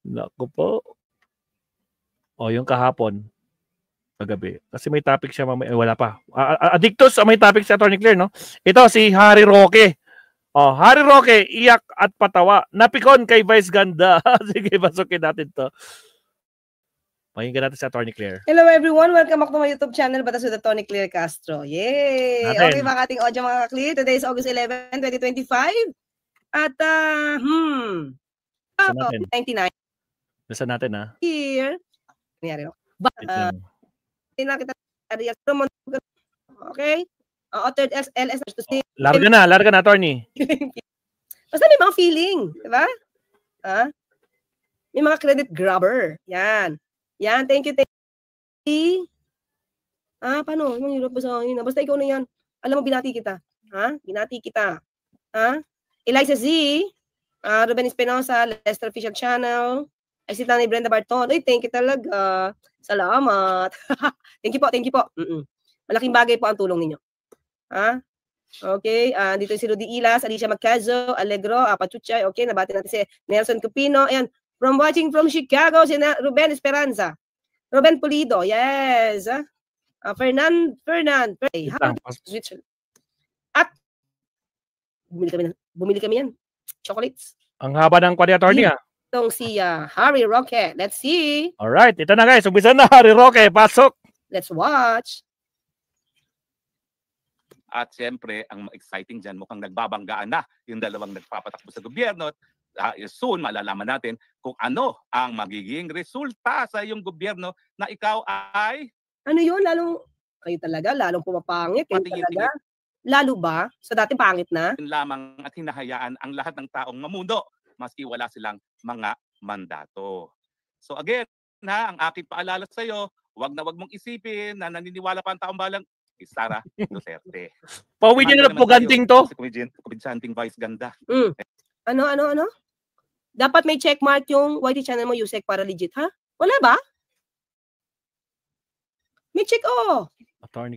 Naku po. O, yung kahapon. Kagabi. Kasi may topic siya mamaya. Wala pa. Addictus, may topic si Atty. Claire, no? Ito, si Harry Roque. Oh, Harry Roque, iyak at patawa. Napikon kay Vice Ganda. Sige, basukin natin to. Pakinggan natin si Atty. Claire. Hello everyone, welcome back to my YouTube channel, Batas with Atty. Claire Castro. Yay! Natin. Okay ba ating audio mga ka-clear? Today is August 11, 2025. At, 99. Listen natin, ha? Here. Nangyari ako. Okay? Authored LS to see. Larga na, attorney. Basta may mga feeling, diba? May mga credit grabber. Yan. Yan, thank you. Paano? Yung hirap ba sa akin? Basta ikaw na yan. Alam mo, binati kita. Binati kita. Eliza Z, Ruben Espinosa, Lester Official Channel, ay si Tani Brenda Barton. Ay, thank you talaga. Salamat. Thank you po. Malaking bagay po ang tulong ninyo. Okay, dito si Rudy Ilas, Alicia Magcazo, Allegro, Pachuchay. Okay, nabati natin si Nelson Cupino. Ayan, watching from Chicago, si Ruben Esperanza. Ruben Pulido, yes. Fernand. At bumili kami yan. Chocolates. Ang haba ng kwadi, attorney, Itong si Harry Roque. Let's see. Alright, ito na guys. Umpisa na, Harry Roque. Pasok. Let's watch. At siyempre, ang exciting dyan, mukhang nagbabanggaan na yung dalawang nagpapatakbo sa gobyerno. Soon, malalaman natin kung ano ang magiging resulta sa iyong gobyerno na ikaw ay... Ano yun? Kayo talaga, lalong pumapangit. Kayo talaga. Lalo ba? So dati pangit na? Lamang at hinahayaan ang lahat ng taong mamuno, maski wala silang mga mandato. So again, ang aking paalala sa iyo, wag mong isipin na naniniwala pa ang taong balang Sara Duterte. Pauwi niyo na po ganting to. Kumidsanting Vice Ganda. Ano? Dapat may checkmark yung YT channel mo, Yusek, para legit, ha? Wala ba? May check,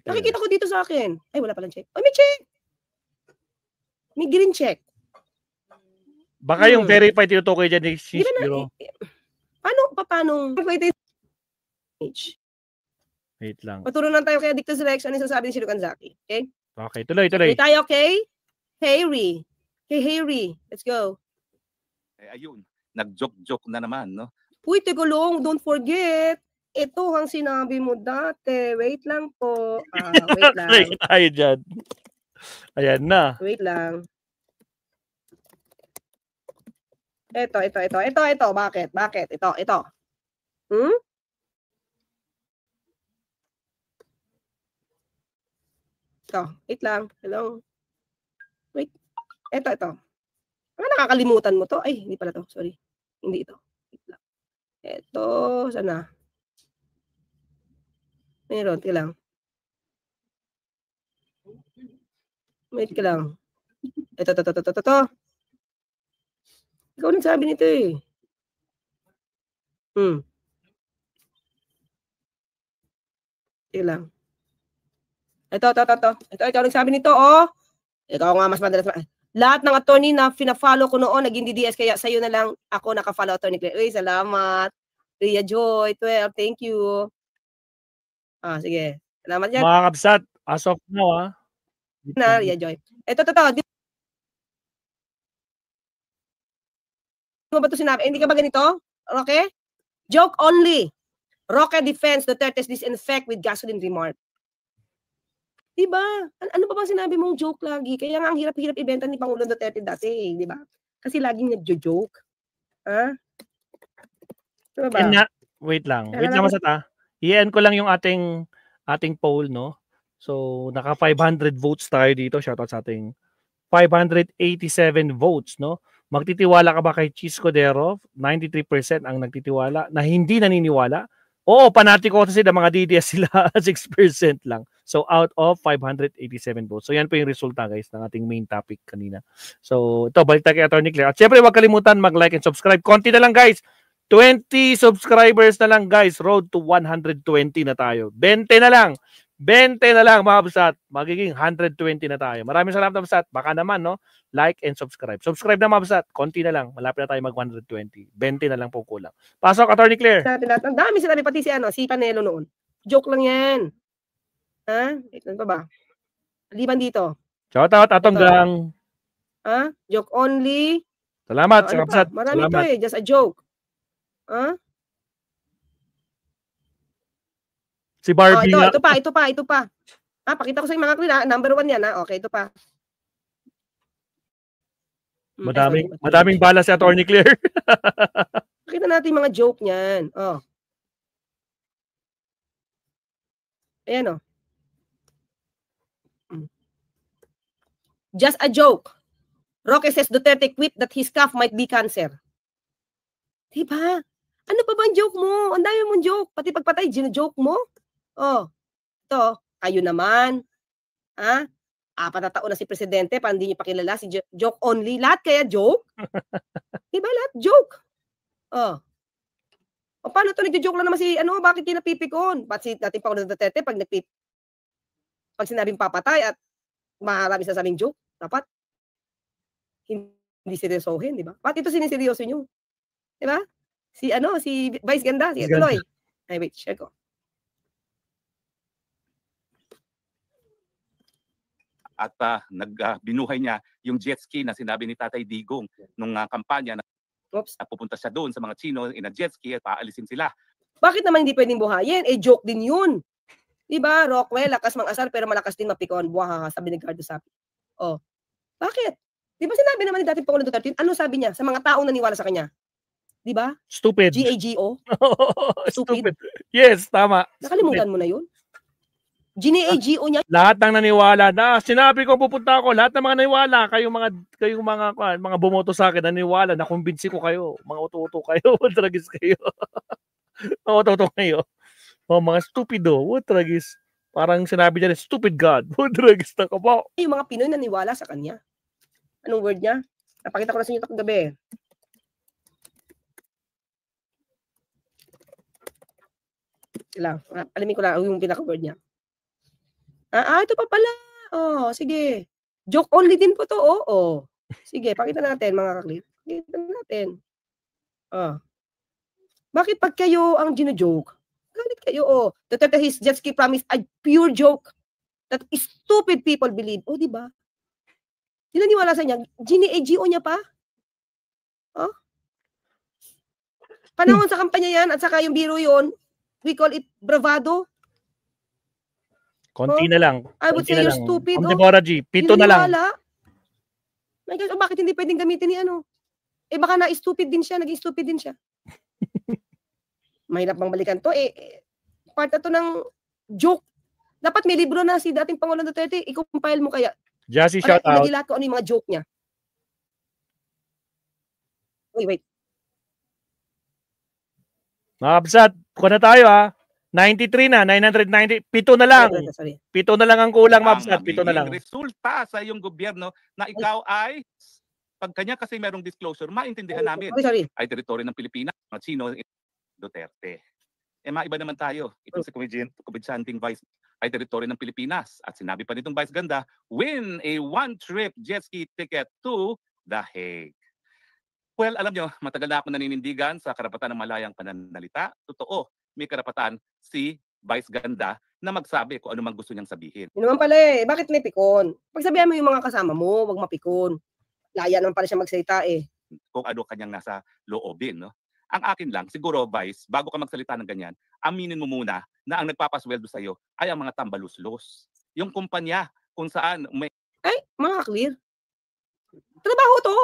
nakikita ko dito sa akin. Ay, wala palang check. May check. May green check. Baka yung verified tinutukoy dyan ni Shishiro. Paano? Wait lang. Paturo lang tayo kay Addictus Rex. Ano yung sasabi ni Shiro Kanzaki? Okay? Okay, tuloy. Tuloy tayo, okay? Harry. Let's go. Ayun, nag-joke na naman, no? Uy, teka lang, don't forget. Ito ang sinabi mo dati. Wait lang po. Wait lang. Wait tayo dyan. Ayan na. Wait lang. Ito. Bakit? Ito. Ito. Wait lang. Hello. Wait. Ito. Nakakalimutan mo to. Ay, hindi pala to. Sorry. Hindi ito. Wait lang. Ito. Sana? Meron. Wait lang. Wait ka lang. Ito. Ikaw nagsabi nito eh. Wait lang. Ito. Ikaw nagsabi nito, Ikaw nga mas madalas. Lahat ng attorney na fina-follow ko noon, naging DDS, kaya sa'yo na lang ako naka-follow, Atty. Claire. Uy, salamat. Rhea Joy, 12, thank you. Sige. Salamat yan. Mga kabsat, as of now, Rhea Joy. Ito. Di mo ba ito sinabi? Hindi ka ba ganito? Okay? Joke only. Roque defense Duterte's disinfect with gasoline remark. Diba? Ano pa bang sinabi mong joke lagi? Kaya nga ang hirap-hirap ibenta ni Pangulong Duterte dati, diba? Kasi laging nagjo-joke. Diba ba? Wait lang masata. I-end ko lang yung ating poll, no? So, naka 500 votes tayo dito. Shoutout sa ating 587 votes, no? Magtitiwala ka ba kay Cheese Cordero? 93% ang nagtitiwala na hindi naniniwala. Oo, panatiko kasi ng mga DDS sila, 6% lang. So, out of 587 votes. So, yan po yung resulta, guys, ng ating main topic kanina. So, ito, balik tayo kay Atty. Claire. At syempre, huwag kalimutan mag-like and subscribe. Konti na lang, guys. 20 subscribers na lang, guys. Road to 120 na tayo. 20 na lang. 20 na lang mga Kabsat. Magiging 120 na tayo. Maraming salamat mga Kabsat. Baka naman, no? Like and subscribe. Subscribe na mga Kabsat. Konti na lang. Malapit na tayo mag 120. 20 na lang po kulang. Pasok, Attorney Claire. Ang dami sinabi, pati si Panelo noon. Joke lang yan. Ha? Ano pa ba? Liban dito. Shout out, Atong Gang. Ha? Joke only. Salamat, Ano pa? Marami to eh. Just a joke. Ha? Si Barbie nga. Ito pa. Pakita ko sa mga klina. Number 1 yan. Okay, ito pa. Madaming bala si Attorney Claire. Pakita natin mga joke niyan. Ayan Just a joke. Roque says Duterte quit that his cough might be cancer. Diba? Ano pa ba ang joke mo? Ang dami mong joke. Pati pagpatay, gino-joke mo? Ito, kayo naman. 4 na taon na si Presidente, parang hindi niyo pakilala, si joke only. Lahat kaya joke? Diba lahat joke? Paano ito nagjo-joke lang naman si, bakit kinapipikon? Ba't si dating Pangulong Duterte, pag sinabing papatay at marami sasabing joke, dapat hindi seryosohin, di ba? Ba't ito siniseryoso nyo? Di ba? Si Vice Ganda, si Tuloy. Ay, wait, share ko. At binuhay niya yung jet ski na sinabi ni Tatay Digong nung kampanya na pupunta siya doon sa mga Chino in a jet ski at paalisin sila. Bakit naman hindi pwedeng buhayin? Joke din yun. Diba, Rockwell, lakas mang-asar pero malakas din mapikon. Buha, sabi ni Gardo Sapi. Bakit? Diba sinabi naman ni dating Pangulong Duterte, ano sabi niya sa mga taong naniwala sa kanya? Diba? Stupid. GAGO? Stupid. Yes, tama. Nakalimutan mo na yun? GAGO niya. Lahat ng naniwala na sinabi ko pupunta ako, lahat ng mga naniwala, kayong mga bumoto sa akin, naniwala, nakumbinsi ko kayo, mga uto-uto kayo, tragis kayo. Mga uto-uto kayo. Mga stupido, tragis. Parang sinabi niya, stupid God, tragis na ka po. Yung mga Pinoy naniwala sa kanya. Anong word niya? Napakita ko na sa inyo ito kagabi. Alamin ko lang yung pinaka-word niya. Ito pa pala. Sige. Joke only din po to. Sige, pakita natin mga kaklit. Pakita natin. Bakit pag kayo ang gino-joke? Galit kayo, Duterte his jet ski promise a pure joke that stupid people believe. Di ba? Sinaniwala sa niya, GAGO niya pa? Panahon sa kampanya yan at saka yung biro yon, we call it bravado. Konti na lang. I would say you're stupid. Deborah G, 7 na lang. My God, bakit hindi pwedeng gamitin ni baka na-stupid din siya, naging stupid din siya. Mahirap bang balikan to? Part na to ng joke. Dapat may libro na si dating Pangulong Duterte, i-compile mo kaya. Jassy, shout out. Ilagilat ko ano yung mga joke niya. Wait. Mga Kabsat, kuha na tayo 93 na, 990, 7 na lang. Sorry. 7 na lang ang kulang, mga Kabsat, 7 na lang. Resulta sa iyong gobyerno na ikaw ay, pag kanya kasi merong disclosure, maintindihan namin. Sorry. Ay teritoryo ng Pilipinas, mga Chino, Duterte. Maiba naman tayo. Ito si Comedianting Vice ay teritoryo ng Pilipinas. At sinabi pa nitong Vice Ganda, win a one-trip jet ski ticket to The Hague. Well, alam nyo, matagal na ako naninindigan sa karapatan ng malayang pananalita. Totoo, may karapatan si Vice Ganda na magsabi kung ano man gusto niyang sabihin. Yun naman pala bakit may pikon? Pagsabihan mo yung mga kasama mo, wag mapikon. Laya naman pala siya magsalita Kung ano kanyang nasa loobin, no? Ang akin lang, siguro, Vice, bago ka magsalita ng ganyan, aminin mo muna na ang nagpapasweldo sa'yo ay ang mga tambaluslos. Yung kumpanya kung saan may... Mga clear. Trabaho to.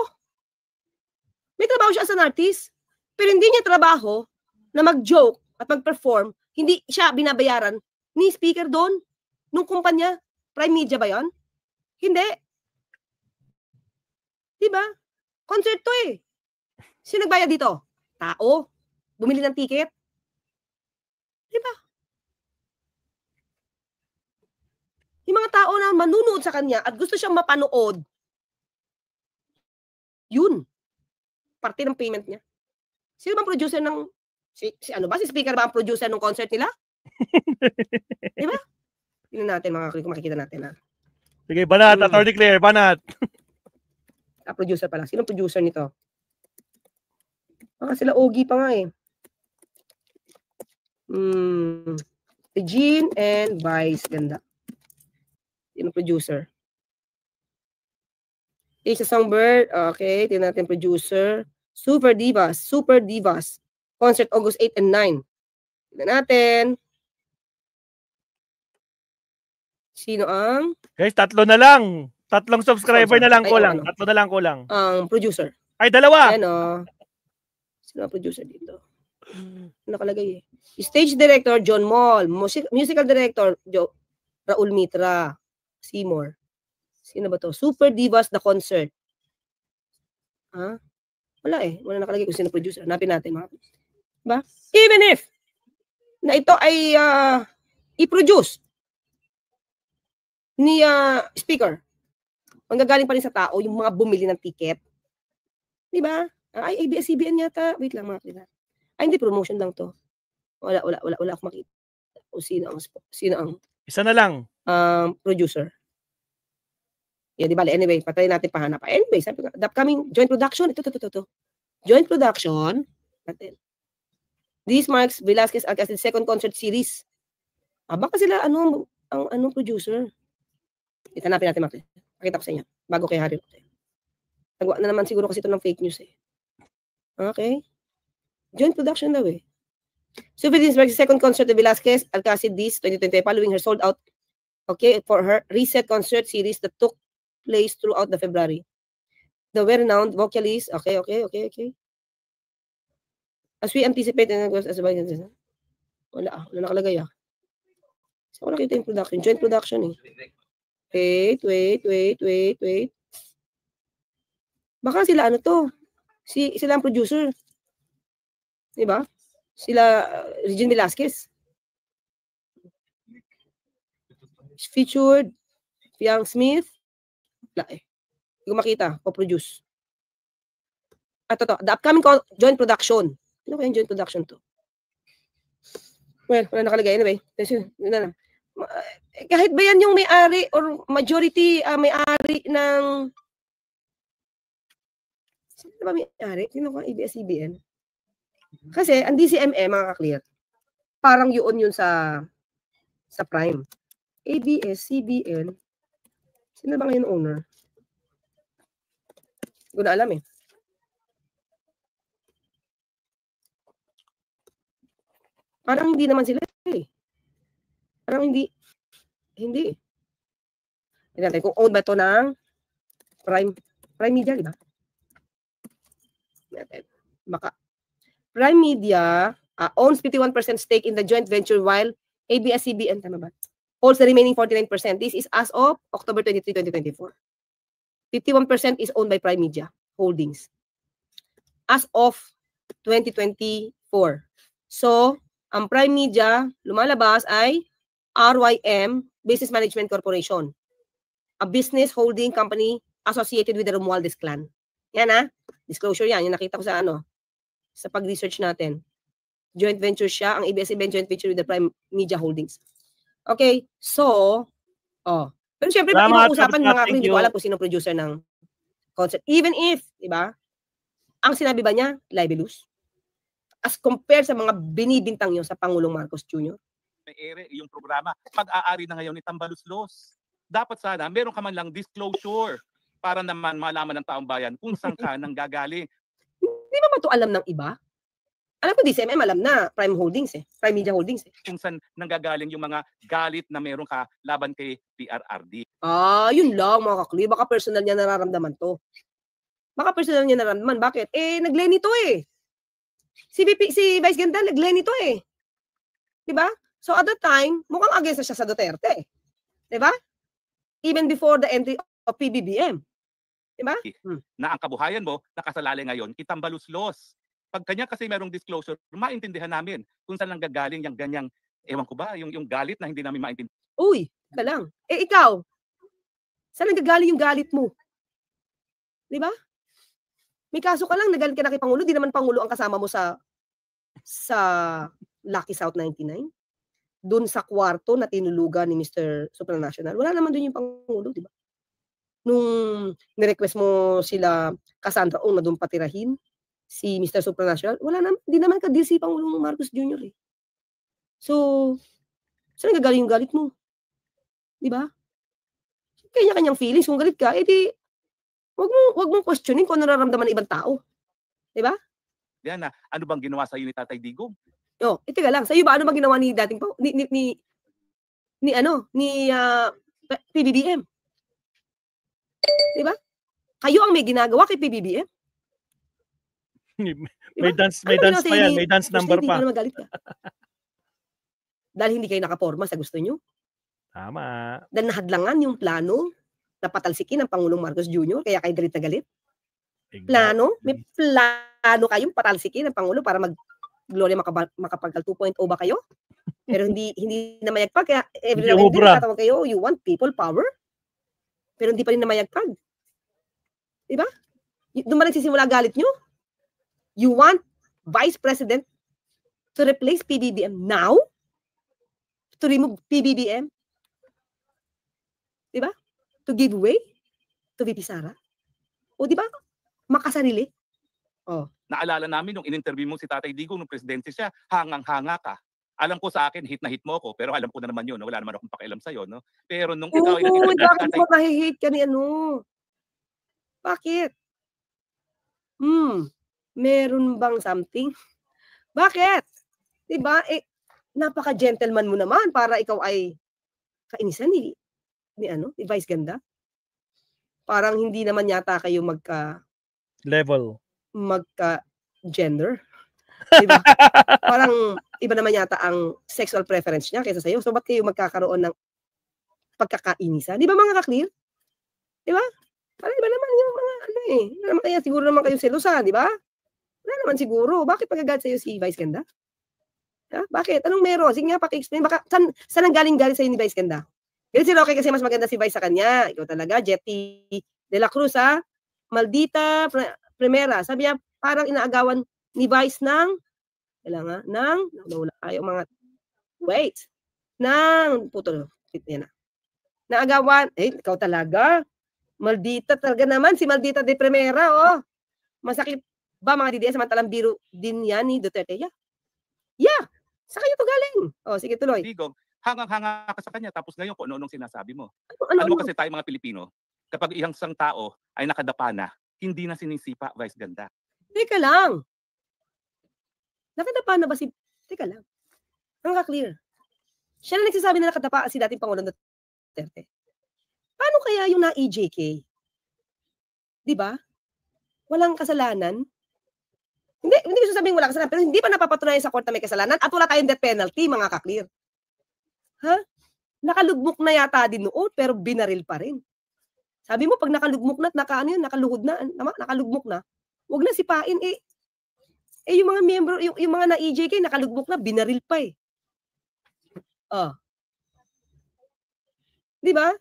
May trabaho siya as an artist. Pero hindi niya trabaho na mag-joke at mag-perform. Hindi siya binabayaran ni speaker doon. Nung kumpanya. Prime Media ba yan? Hindi. Diba? Concert to Sino nagbayad dito? Tao. Bumili ng ticket. Diba? Yung mga tao na manunood sa kanya at gusto siyang mapanood, yun. Parte ng payment niya. Sino bang producer ng... Si speaker ba ang producer ng concert nila? Diba? Tingnan natin mga kakli kung makikita natin. Ha? Sige, banat, Attorney Claire, banat. Producer pala. Sino producer nito? Baka sila Ogie pa nga eh. Regine and Vice. Ganda. Sino producer? Isa Songbird. Okay. Tingnan natin producer. Super Divas. Super Divas. Concert August 8 and 9. Tingnan natin. Sino ang? Guys, 3 na lang. 3 subscriber na lang kulang. 3 na lang kulang. Producer. Ay, 2. Ayan o. Sino ang producer dito? Nakalagay eh. Stage director, John Moll. Musical director, Raul Mitra. Seymour. Sino ba to? Super Divas, The Concert. Ha? Wala eh. Wala nakalagay kung sino producer. Hanapin natin mga. Diba? Even if na ito ay i-produce ni speaker. Manggagaling pa rin sa tao yung mga bumili ng ticket. Diba? Ay, ABS-CBN yata. Wait lang mga kapatid. Ay, hindi, promotion lang to. Wala ako makita. O sino ang isa na lang. Producer. Yeah, di ba? Anyway, patay natin pahanap. Anyway, sabi ko, the upcoming joint production. Ito. Joint production. Natin. This marks Velasquez Alcacel's second concert series. Baka sila, anong producer? Itanapin natin, Martin. Pakita ko sa inyo. Bago kay Harry. Nagawa na naman siguro kasi ito ng fake news eh. Okay. Joint production daw eh. So this marks the second concert of Velasquez Alcacid this 2020 following her sold out, okay, for her reset concert series that took place throughout the February. The well-renowned vocalist, okay. As we anticipate, wala nakalagay ah. So, wala kita yung production. Joint production eh. Wait. Baka sila ano to? Sila ang producer. Diba? Sila Regine Velasquez. Featured Piang Smith. Wala eh. Hindi ko makita. Co-produce. The upcoming joint production. Ano kaya yung joint production to? Well, wala nakalagay. Anyway. Kahit ba yan yung may-ari or majority may-ari ng... Sino ba may-ari? Sino ko? ABS-CBN? Kasi, ang DCMA, mga ka-clear, parang yun sa Prime. ABS-CBN, sino ba ngayon owner? Hindi ko na alam eh. Parang hindi naman sila eh. Parang hindi. Hindi natin kung owned ba ito ng Prime Media, di ba? Baka. Prime Media owns 51% stake in the joint venture while ABS-CBN, tama ba? Holds the remaining 49%. This is as of October 23, 2024. 51% is owned by Prime Media Holdings. As of 2024. So, ang Prime Media, lumalabas ay RYM, Business Management Corporation. A business holding company associated with the Romualdez clan. Yan ha. Disclosure yan. Yung nakita ko sa sa pag-research natin. Joint venture siya. Ang ABS-CBN joint venture with the Prime Media Holdings. Okay. So, pero syempre, pag inuusapan mga kapatid, hindi ko alam kung sino producer ng concert. Even if, di ba, ang sinabi ba niya, libelous? As compared sa mga binibintang yun sa Pangulong Marcos Jr. Yung programa, pag-aari na ngayon ni Tambaluslos. Dapat sana, meron ka man lang disclosure para naman malaman ng taong bayan kung saan ka nang gagaling. Hindi ba ito alam ng iba? Alam ko, DCMM alam na, Prime Holdings Prime Media Holdings Kung saan nanggagaling yung mga galit na meron ka laban kay PRRD. Yun lang mga kakli. Baka personal niya nararamdaman to. Bakit? Nag-Lenny to eh. Si Vice Ganda, nag-Lenny to eh. Diba? So at that time, mukhang against na siya sa Duterte. Diba? Even before the entry of PBBM. Diba? Na ang kabuhayan mo, nakasalali ngayon, Tambaluslos. Pag kanya kasi merong disclosure, maintindihan namin kung saan lang gagaling yung ganyang, ewan ko ba, yung galit na hindi namin maintindihan. Uy, ka lang. Ikaw, saan lang gagaling yung galit mo? Diba? May kaso ka lang, nagalit ka na kay Pangulo, di naman Pangulo ang kasama mo sa Lucky South 99. doon sa kwarto na tinulugan ni Mr. Supranational. Wala naman doon yung Pangulo, di ba? Nung nirequest mo sila Cassandra Ong na doon patirahin si Mr. Supranational, wala naman, hindi naman ka-deal si Pangulong Marcos Jr. eh. So, saan gagaling yung galit mo? Di ba? Kanya-kanyang feelings. Kung galit ka, edi, wag mong questionin kung ano nararamdaman ng ibang tao. Di ba? Yan na, ano bang ginawa sa ni Tatay Digong? Teka lang. Sa'yo ba ano bang ginawa ni dating PBBM? Di ba? Kayo ang may ginagawa kay PBBM. May dance pa yan, may dance number pa. Hindi magalit ka. Dahil hindi kayo nakaporma sa gusto nyo. Tama. Dahil nahadlangan yung plano na patalsikin ng Pangulong Marcos Jr. Kaya kayo galit na galit. Plano? May plano kayong patalsikin ng Pangulo para Gloria Macapagal 2.0 ba kayo? Pero hindi na mayagpag. Kaya every now and then tatawag kayo, you want people power? Pero hindi pa rin na mayagpag. Diba? Doon ba nagsisimula galit nyo? You want Vice President to replace PBBM now? To remove PBBM? Diba? To give way to VP Sara? O diba? Makasarili? Naalala namin nung in-interview mo si Tatay Digong nung presidente siya, hangang-hanga ka. Alam ko sa akin, hit na hit mo ako, pero alam ko na naman yun, wala naman akong pakialam sa'yo, no? Pero nung ikaw ay nag-interview bakit mo mahihate ka ni ano? Bakit? Meron bang something? Bakit? Diba? Napaka-gentleman mo naman para ikaw ay kainisan ni Vice Ganda. Parang hindi naman yata kayo magka-gender. Diba? Parang iba naman yata ang sexual preference niya kaysa sa'yo. So, ba't kayo magkakaroon ng pagkakainisan? Di ba mga ka-clear? Di ba? Parang iba naman yung mga kaya siguro naman kayo selosa, di ba? Wala naman siguro. Bakit magagalit sa'yo si Vice Ganda? Ha? Bakit? Anong meron? Sige nga, paki-explain. Baka, saan ang galing-galing sa'yo ni Vice Ganda? Galit si Roque kasi mas maganda si Vice sa kanya. Ikaw talaga, Jetty de la Cruz, ha? Maldita Primera. Sabi niya, parang inaagawan ni Vice naagawan, ikaw talaga, maldita talaga naman, si Maldita de Primera, masakit ba mga DDS, samantalang biro din yan ni Duterte, sa kanya to galing, sige tuloy. Digong, hangang-hanga ka sa kanya, tapos ngayon kung ano-anong sinasabi mo. Ano kasi tayo mga Pilipino, kapag isang tao ay nakadapa na, hindi na sinisipa, Vice Ganda. Teka lang. Nakadapa na ba si... Teka lang. Ang ka-clear. Siya na nagsasabi na nakadapa si dating Pangulong Duterte. Paano kaya yung na-EJK? Diba? Walang kasalanan? Hindi ko sasabihin walang kasalanan, pero hindi pa napapatunayan sa court na may kasalanan at wala tayong death penalty, mga ka-clear. Ha? Nakalugmok na yata din noon, pero binaril pa rin. Sabi mo, pag nakalugmok na at nakaluhod na, nakalugmok na, huwag na sipain, yung mga miyembro, yung mga na-EJK, nakalugmok na, binaril pa eh. Di ba?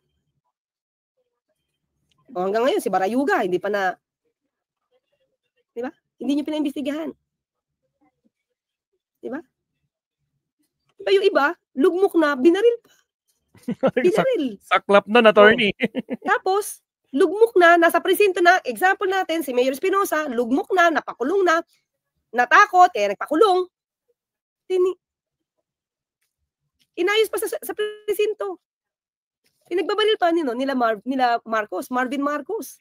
Hanggang ngayon, si Barayuga, hindi pa na, di ba? Hindi nyo pinaimbestigahan. Di ba? Diba yung iba, lugmok na, binaril pa. Binaril. Saklap na, attorney. Tapos, lugmok na, nasa presinto na, example natin, si Mayor Espinosa, lugmok na, napakulong na, natakot, nagpakulong. Inayos pa sa presinto. Pinagbabaril pa nila Marvin Marcos.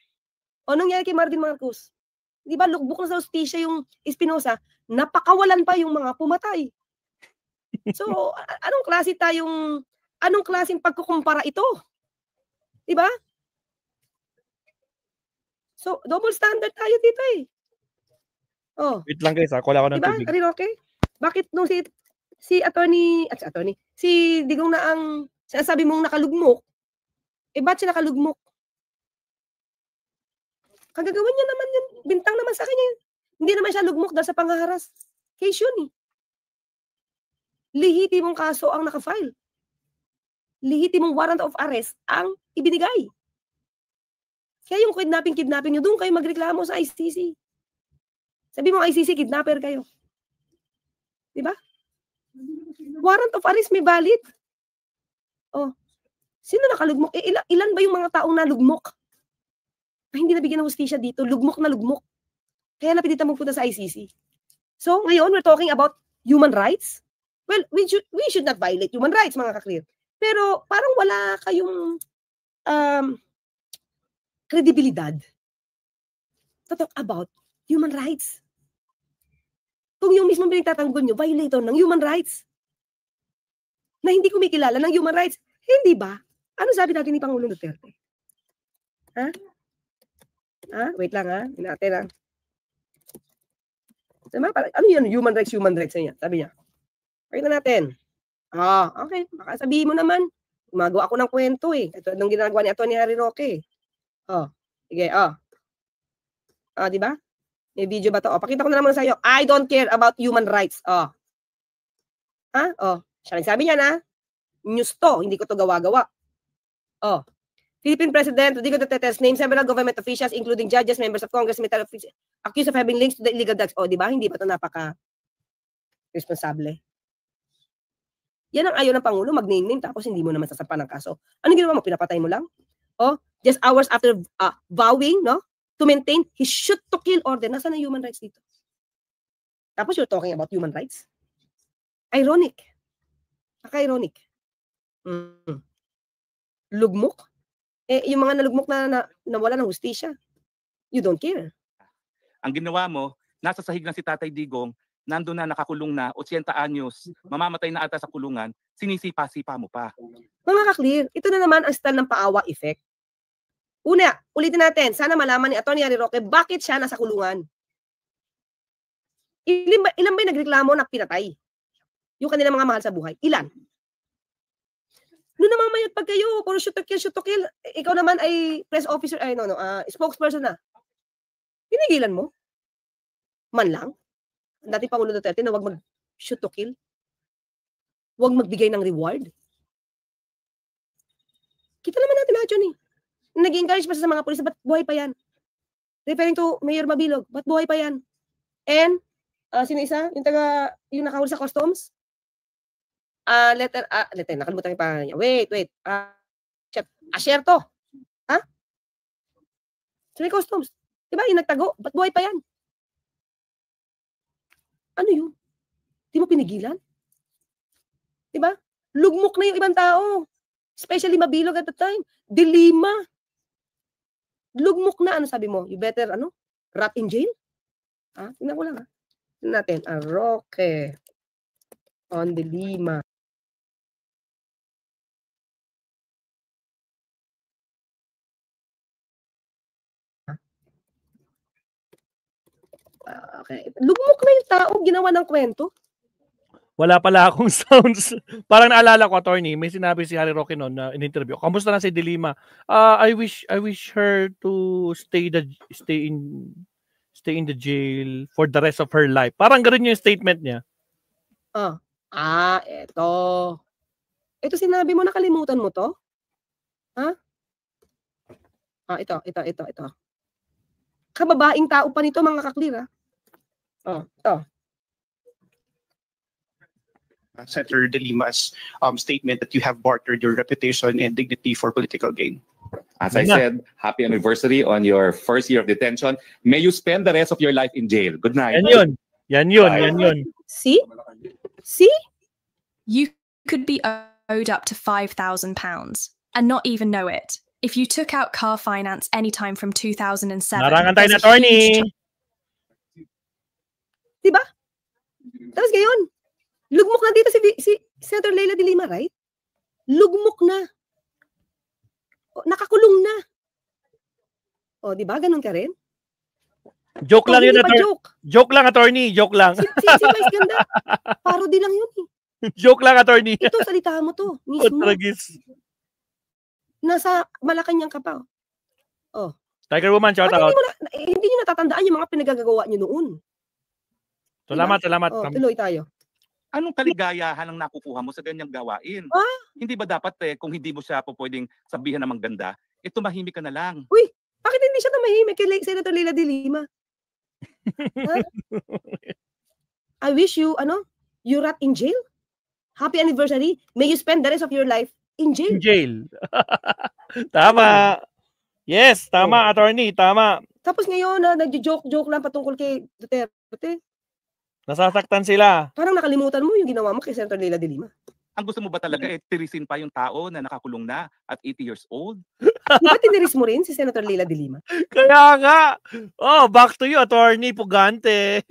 O nangyari kay Marvin Marcos? Di ba, lugmok na sa hustisya yung Espinosa, napakawalan pa yung mga pumatay. So, anong klaseng pagkukumpara ito? Di ba? So, double standard tayo dito eh. Wait lang guys, wala ko ng diba? tubig. Okay? Bakit nung si Digong na ang sinasabi mong nakalugmok, ba't siya nakalugmok? Kagagawan niya naman yun. Bintang naman sa kanya yun. Hindi naman siya lugmok dahil sa panghaharas. Case yun eh. Lehitimong kaso ang nakafile. Lehitimong warrant of arrest ang ibinigay. Kaya yung kidnapping nyo, doon kayo magreklamo sa ICC. Sabi mo ICC, kidnapper kayo. Diba? Warrant of arrest may valid. Oh. Sino nakalugmok? Ilan ba yung mga taong nalugmok? Na hindi nabigyan ng hustisya dito. Lugmok na lugmok. Kaya napilitan magpunta sa ICC. So, ngayon, we're talking about human rights. Well, we should not violate human rights, mga ka-clear. Pero parang wala kayong kredibilidad to talk about human rights. Kung yung mismo pinagtatanggol nyo, violator ng human rights. Na hindi kumikilala ng human rights. Hindi ba? Ano sabi natin ni Pangulong Duterte? Ha? Ha? Wait lang ha. Natin ha. Ano yun? Human rights niya. Sabi niya. Pakita natin. Okay. Baka sabihin mo naman, gumagawa ako ng kwento eh. Ito nung ginagawa ni Atty. Harry Roque. Sige, di ba? May video ba to? Pakita ko na naman sa iyo. I don't care about human rights. Siya sabi niya na, news to, hindi ko to gawa-gawa. Philippine President Rodrigo Duterte named several government officials, including judges, members of Congress, military officials, accused of having links to the illegal drugs. Di ba? Hindi ba ito napaka-responsable? Yan ang ayaw ng Pangulo, mag-name-name, tapos hindi mo naman sasampan ng kaso. Ano ginawa mo? Pinapatay mo lang? Just hours after vowing, no? To maintain his shoot-to-kill order. Nasaan ang human rights dito? Tapos you're talking about human rights? Ironic. Ironic. Lugmok? Yung mga nalugmok na wala ng hustisya, you don't care. Ang ginawa mo, nasa sahig na si Tatay Digong, nandun na nakakulong na, 80 anyos, mamamatay na ata sa kulungan, sinisipa-sipa mo pa. Mga ka-clear, ito na naman ang style ng paawa effect. Una, ulitin natin, sana malaman ni Atty. Harry Roque bakit siya nasa kulungan. Ilan ba yung nagreklamo na pinatay? Yung kanilang mga mahal sa buhay. Ilan? Noon naman mayot pag kayo, puro shoot to kill. Ikaw naman ay press officer, spokesperson na. Pinigilan mo? Man lang? Ang dating Pangulo Duterte na wag mag-shoot to kill? Wag magbigay ng reward? Kita naman natin lahat yun eh. Nag-encourage pa sa mga pulis, ba't buhay pa yan? Referring to Mayor Mabilog, ba't buhay pa yan? And, sino isa? Yung nakahuli sa customs? Letter, nakalimutan yung pangalan niya. Wait. Asyerto. Ha? Sino customs? Diba, yung nagtago, ba't buhay pa yan? Ano yun? Di mo pinigilan? Diba? Lugmok na yung ibang tao. Especially Mabilog at the time. Dilima. Lugmok na, ano sabi mo? You better, rot in jail? Tingnan ko lang, Tingnan natin. Roque on the Lima. Okay. Lugmok na yung tao, ginawa ng kwento. Wala pala akong sounds. Parang naalala ko, attorney, may sinabi si Harry Roque noon na in-interview. Kamusta na si Dilima? I wish her to stay in the jail for the rest of her life. Parang ganoon yung statement niya. Eto. Ito sinabi mo, nakalimutan mo to? Ito. Kababaing tao pa nito, mga ka-clear, ito. Senator De Lima's statement that you have bartered your reputation and dignity for political gain. As I said, happy anniversary on your first year of detention. May you spend the rest of your life in jail. Good night. Yan yun. See? You could be owed up to £5,000 and not even know it. If you took out car finance anytime from 2007. Narangan tayo na, attorney. Diba? Tapos ngayon, lugmok na dito si Senator Leila de Lima, right? Lugmok na. Nakakulong na. Diba? Ganun ka rin? Joke lang yun, attorney. Joke lang, attorney. Joke lang. Si Vice Ganda, parody lang yun eh. Joke lang, attorney. Ito, salita mo to. Mismo. Nasa Malacanang ka pa. Tiger Woman, shout out. Hindi nyo natatandaan yung mga pinagagawa nyo noon. Salamat. Tuloy tayo. Anong kaligayahan ang nakukuha mo sa ganyang gawain? Hindi ba dapat kung hindi mo siya pwedeng sabihan ng maganda, tumahimik ka na lang? Uy, bakit hindi siya tumahimik kay Senator Leila de Lima? I wish you, you rot in jail? Happy anniversary. May you spend the rest of your life in jail. In jail. Tama. Yes, tama, attorney, tama. Tapos ngayon, nagjo-joke lang patungkol kay Duterte. Nasasaktan sila. Parang nakalimutan mo yung ginawa mo kay Senator Leila de Lima. Ang gusto mo ba talaga tirisin pa yung tao na nakakulong na at 80 years old? Di ba tiniris mo rin si Senator Leila de Lima? Kaya nga. Oh, back to you, attorney Pugante.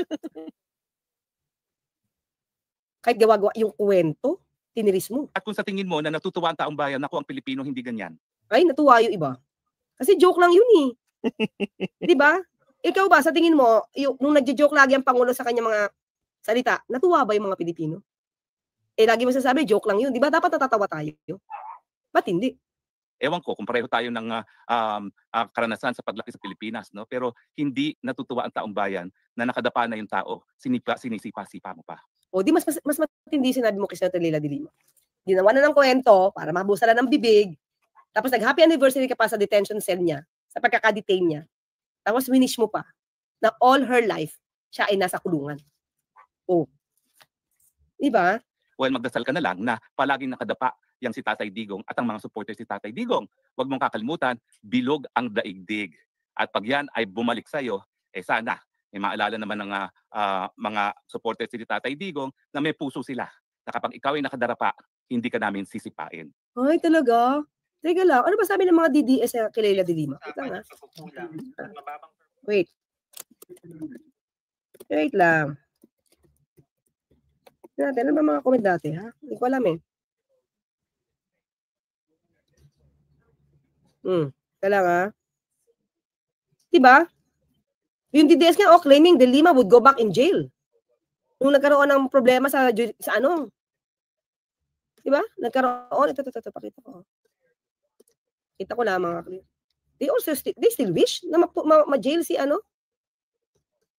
Kahit gawa-gawa yung kwento, tiniris mo. At kung sa tingin mo na natutuwa ang taong bayan, naku, ang Pilipino hindi ganyan. Ay, natuwa yung iba. Kasi joke lang yun eh. Di ba? Ikaw ba, sa tingin mo, nung nagjo-joke lagi ang Pangulo sa kanyang mga salita, natuwa ba yung mga Pilipino? Lagi mo sasabi, joke lang yun. Di ba? Dapat natatawa tayo. Ba't hindi? Ewan ko kung pareho tayo ng karanasan sa paglaki sa Pilipinas, no? Pero hindi natutuwa ang taong bayan na nakadapa na yung tao, sinisipa-sipa mo pa. O di mas matindi sinabi mo kay Senator Leila de Lima. Ginawa na ng kwento para mabusa na ng bibig. Tapos nag-happy anniversary ka pa sa detention cell niya, sa pagkakadetain niya. Tapos winish mo pa na all her life siya ay nasa kulungan. Oh. Di ba? Well, magdasal ka na lang na palaging nakadapa yang si Tatay Digong at ang mga supporters si Tatay Digong. Huwag mong kakalimutan, bilog ang daigdig. At pag yan ay bumalik sa'yo, sana, may maalala naman ng mga supporters si Tatay Digong na may puso sila. Na kapag ikaw ay nakadarapa, hindi ka namin sisipain. Ay, talaga? Teka lang, ano ba sabi ng mga DDS kay Leila de Lima? Wait lang. Ano ba mga comment dati, ha? Hindi ko alam eh. Kailangan ha? Diba? Yung DDS nga, claiming de Lima would go back in jail. Nung nagkaroon ng problema sa ano? Diba? Nagkaroon, ito, pakita ko. Kita ko lang mga clear. They still wish na ma-jail si ano?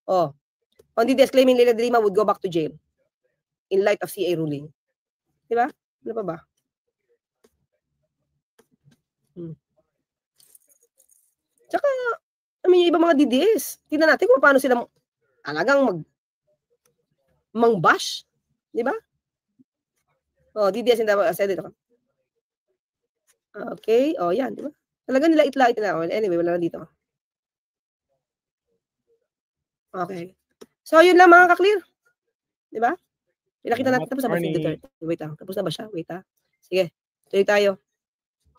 On DDS claiming Leila de Lima would go back to jail in light of CA ruling. Diba? Ano pa ba? Tsaka, yung iba mga DDS, tingnan natin kung paano sila talagang mang-bash. Diba? DDS in the said it. Okay, yan, diba? Talagang nilait-lait na. Well, anyway, wala na dito. Okay. So, yun lang mga ka-clear. Diba? Pinakita natin. Tapos na ba si Duterte? Wait lang. Tapos na ba siya? Wait ha. Sige. Tuloy tayo.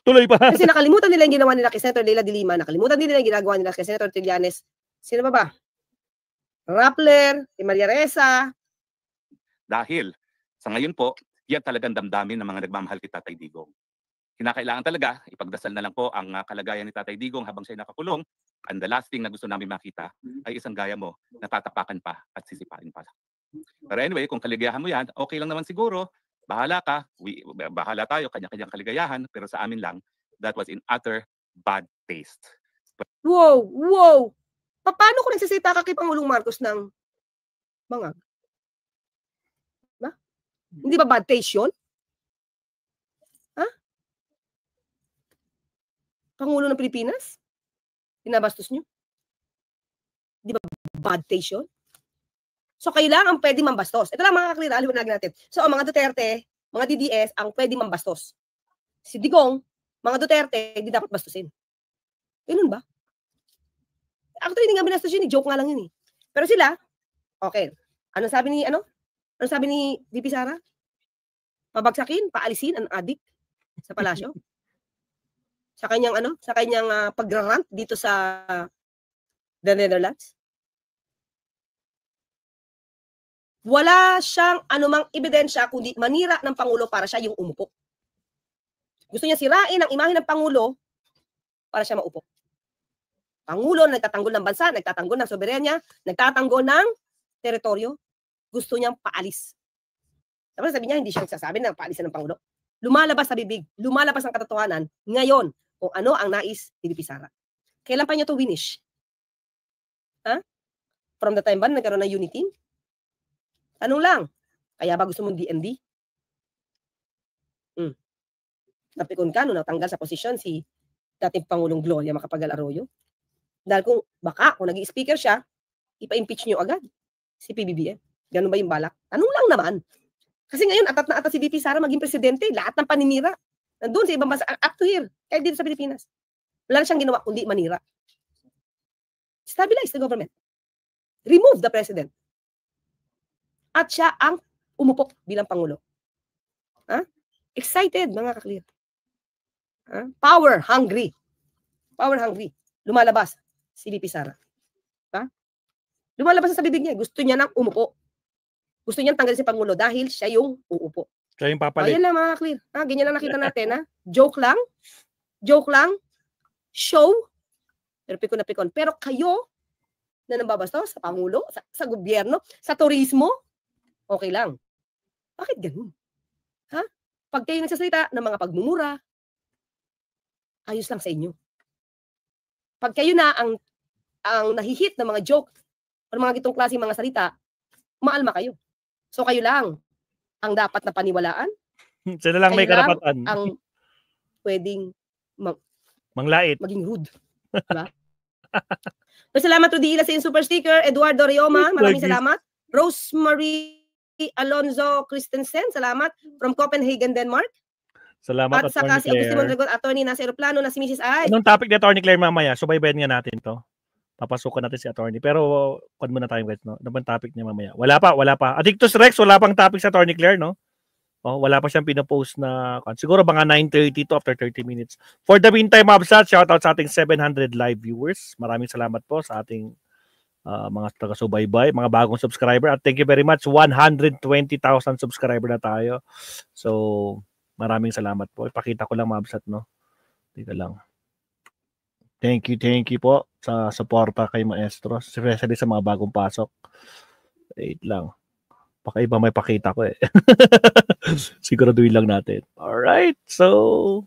Tuloy pa. Kasi nakalimutan nila yung ginawa nila kay Senator Leila de Lima. Nakalimutan nila yung ginagawa nila kay Senator Trillanes. Sino ba? Rappler, si Maria Ressa. Dahil, sa ngayon po, yan talagang damdamin ng mga nagmamahal kay Tatay Digong. Kinakailangan talaga, ipagdasal na lang po ang kalagayan ni Tatay Digong habang siya nakakulong. And the last thing na gusto namin makita ay isang gaya mo na tatapakan pa at sisipain pa. Pero anyway, kung kaligayahan mo yan, okay lang naman siguro. Bahala ka, bahala tayo, kanya-kanyang kaligayahan. Pero sa amin lang, that was in utter bad taste. Wow! Paano kung nagsasita ka kay Pangulong Marcos ng bangag? Ba? Hindi ba bad taste yun? Pangulo ng Pilipinas? Pinabastos nyo? Di ba bad taste yun? So, kailangan pwede mambastos. Ito lang mga kaklira, aliwanagin natin. So, ang mga Duterte, mga DDS, ang pwede mambastos. Si Digong, mga Duterte, hindi dapat bastusin. Ganun ba? Actually, hindi nga binastos yun. Joke nga lang yun eh. Pero sila, okay. Ano sabi ni VP Sara? Pabagsakin, paalisin ang adik sa palasyo. Sa kanyang pagrarant dito sa the Netherlands. Wala siyang anumang ebidensya kundi manira ng Pangulo para siya yung umupo. Gusto niya sirain ang imahe ng Pangulo para siya maupo. Pangulo nagtatanggol ng bansa, nagtatanggol ng soberenya, nagtatanggol ng teritoryo. Gusto niyang paalis. Tapos sabi niya, hindi siya nagsasabi ng paalisan ng Pangulo. Lumalabas sa bibig, lumalabas ang katotohanan ngayon kung ano ang nais ni VP Sara. Kailan pa niya to winish? From the time ba nagkaroon ng unity? Tanong lang, kaya ba gusto mong DND? Napikon ka nung natanggal sa posisyon si dating Pangulong Gloria Macapagal Arroyo? Dahil kung nag-i-speaker siya, ipa-impeach niyo agad si PBBM. Ganun ba yung balak? Tanong lang naman. Kasi ngayon, atat na atat si VP Sara maging presidente. Lahat ng paninira. Nandun sa ibang bansa, up to here. Kahit dito sa Pilipinas. Wala na siyang ginawa kundi manira. Stabilize the government. Remove the president. At siya ang umupo bilang Pangulo. Excited, mga kaklir. Power hungry. Power hungry. Lumalabas si VP Sara. Lumalabas sa bibig niya. Gusto niya nang umupo. Gusto niya tanggalin si Pangulo dahil siya yung uupo. Siya yung papalit. Ayan lang mga kaklir. Ganyan lang nakita natin. Joke lang. Joke lang. Show. Pero pikon na pikon. Pero kayo na nambabasto sa Pangulo, sa gobyerno, sa turismo, okay lang. Bakit ganun? Pag kayo nagsasalita ng mga pagmumura, ayos lang sa inyo. Pag kayo na ang nahihit ng mga joke o mga gitong klaseng mga salita, maalma kayo. So kayo lang ang dapat na paniwalaan. Sila lang may karapatan. Ang pwedeng manglait. Maging rude. Diba? Salamat to Dila sa super sticker. Eduardo Rioma, maraming salamat. Rosemary Alonzo Christensen, salamat. From Copenhagen, Denmark. Salamat, at saka si Agustin Mondragon, attorney nasa aeroplano na si Mrs. Ay. Anong topic ni Attorney Claire mamaya? Subaybayan nga natin to. Papasukan natin si attorney. Pero, kung muna tayo guys, no? Ano bang topic niya mamaya? Wala pa. Addictus Rex, wala pang topic sa Attorney Claire, no? Wala pa siyang pinapost na, siguro mga 9:30 to after 30 minutes. For the meantime, Mabsat, shoutout sa ating 700 live viewers. Maraming salamat po sa ating mga taga-subaybay, mga bagong subscriber. At thank you very much. 120,000 subscriber na tayo. So, maraming salamat po. Ipakita ko lang, Mabsat, no? Dito lang. Thank you po sa suporta kay Maestro, especially sa mga bagong pasok. Wait lang. Pakaiba may pakita ko eh. Siguraduhin lang natin. Alright, so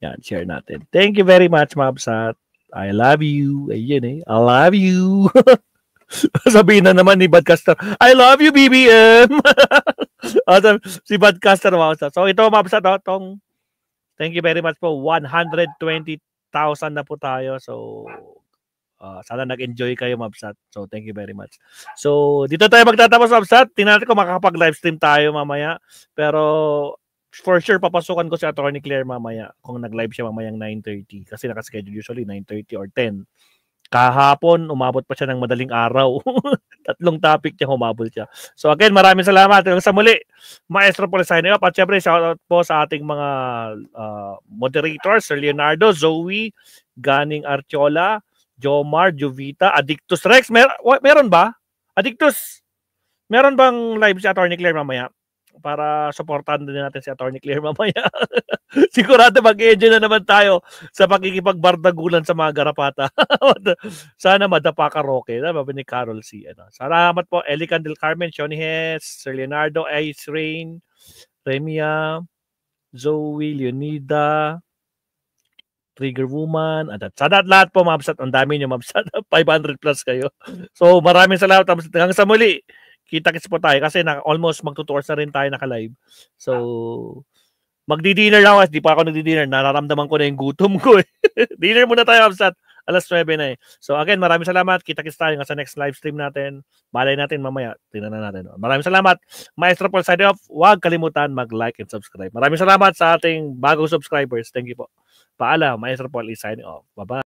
yan, share natin. Thank you very much, Mabsat. I love you. Ayun eh. I love you. Sabihin na naman ni Badcaster, I love you, BBM. Si Badcaster, Mabsat. So ito, Mabsat, thank you very much po. 120,000 na po tayo. So, sana nag-enjoy kayo, Mabsat. So, thank you very much. So, dito tayo magtatapos, Mabsat. Tingnan natin kung makakapag-livestream tayo mamaya. Pero, for sure, papasukan ko si Attorney Claire mamaya kung nag-live siya mamayang 9:30. Kasi nakaschedule usually 9:30 or 10. Kahapon, umabot pa siya ng madaling araw. 3 topic niya, humabol siya. So again, maraming salamat. Hanggang sa muli, Maestro Paul signing up. At syempre, shoutout po sa ating mga moderators, Sir Leonardo, Zoe, Ganing Archola, Jomar, Jovita, Addictus Rex. Meron ba? Addictus, meron bang live si Attorney Claire mamaya? Para supportahan din natin si Attorney Claire mamaya. Sigurado mag-enjoy na naman tayo sa pakikipagbardagulan sa mga garapata. Sana madapa ka, Roque. Sabi ni Carol C. Salamat po, Elican del Carmen, Shoni Hes, Sir Leonardo, Ice Rain, Remia, Zoe, Leonida, Trigger Woman, sana lahat po, Mabsat. Ang dami nyo, Mabsat. 500 plus kayo. So, maraming salamat. Hanggang sa muli. Kita-kits po tayo kasi almost magtutours na rin tayo naka-live. So, magdi-dinner ako. Di pa ako nagdi-dinner. Nararamdaman ko na yung gutom ko. Dinner muna tayo, Mabsat. Alas 9 na eh. So, again, maraming salamat. Kita-kits tayo sa next live stream natin. Malay natin mamaya. Tingnan na natin. Maraming salamat. Maestro Paul signing off. Huwag kalimutan mag-like and subscribe. Maraming salamat sa ating bagong subscribers. Thank you po. Paalam. Maestro Paul is signing off. Bye-bye.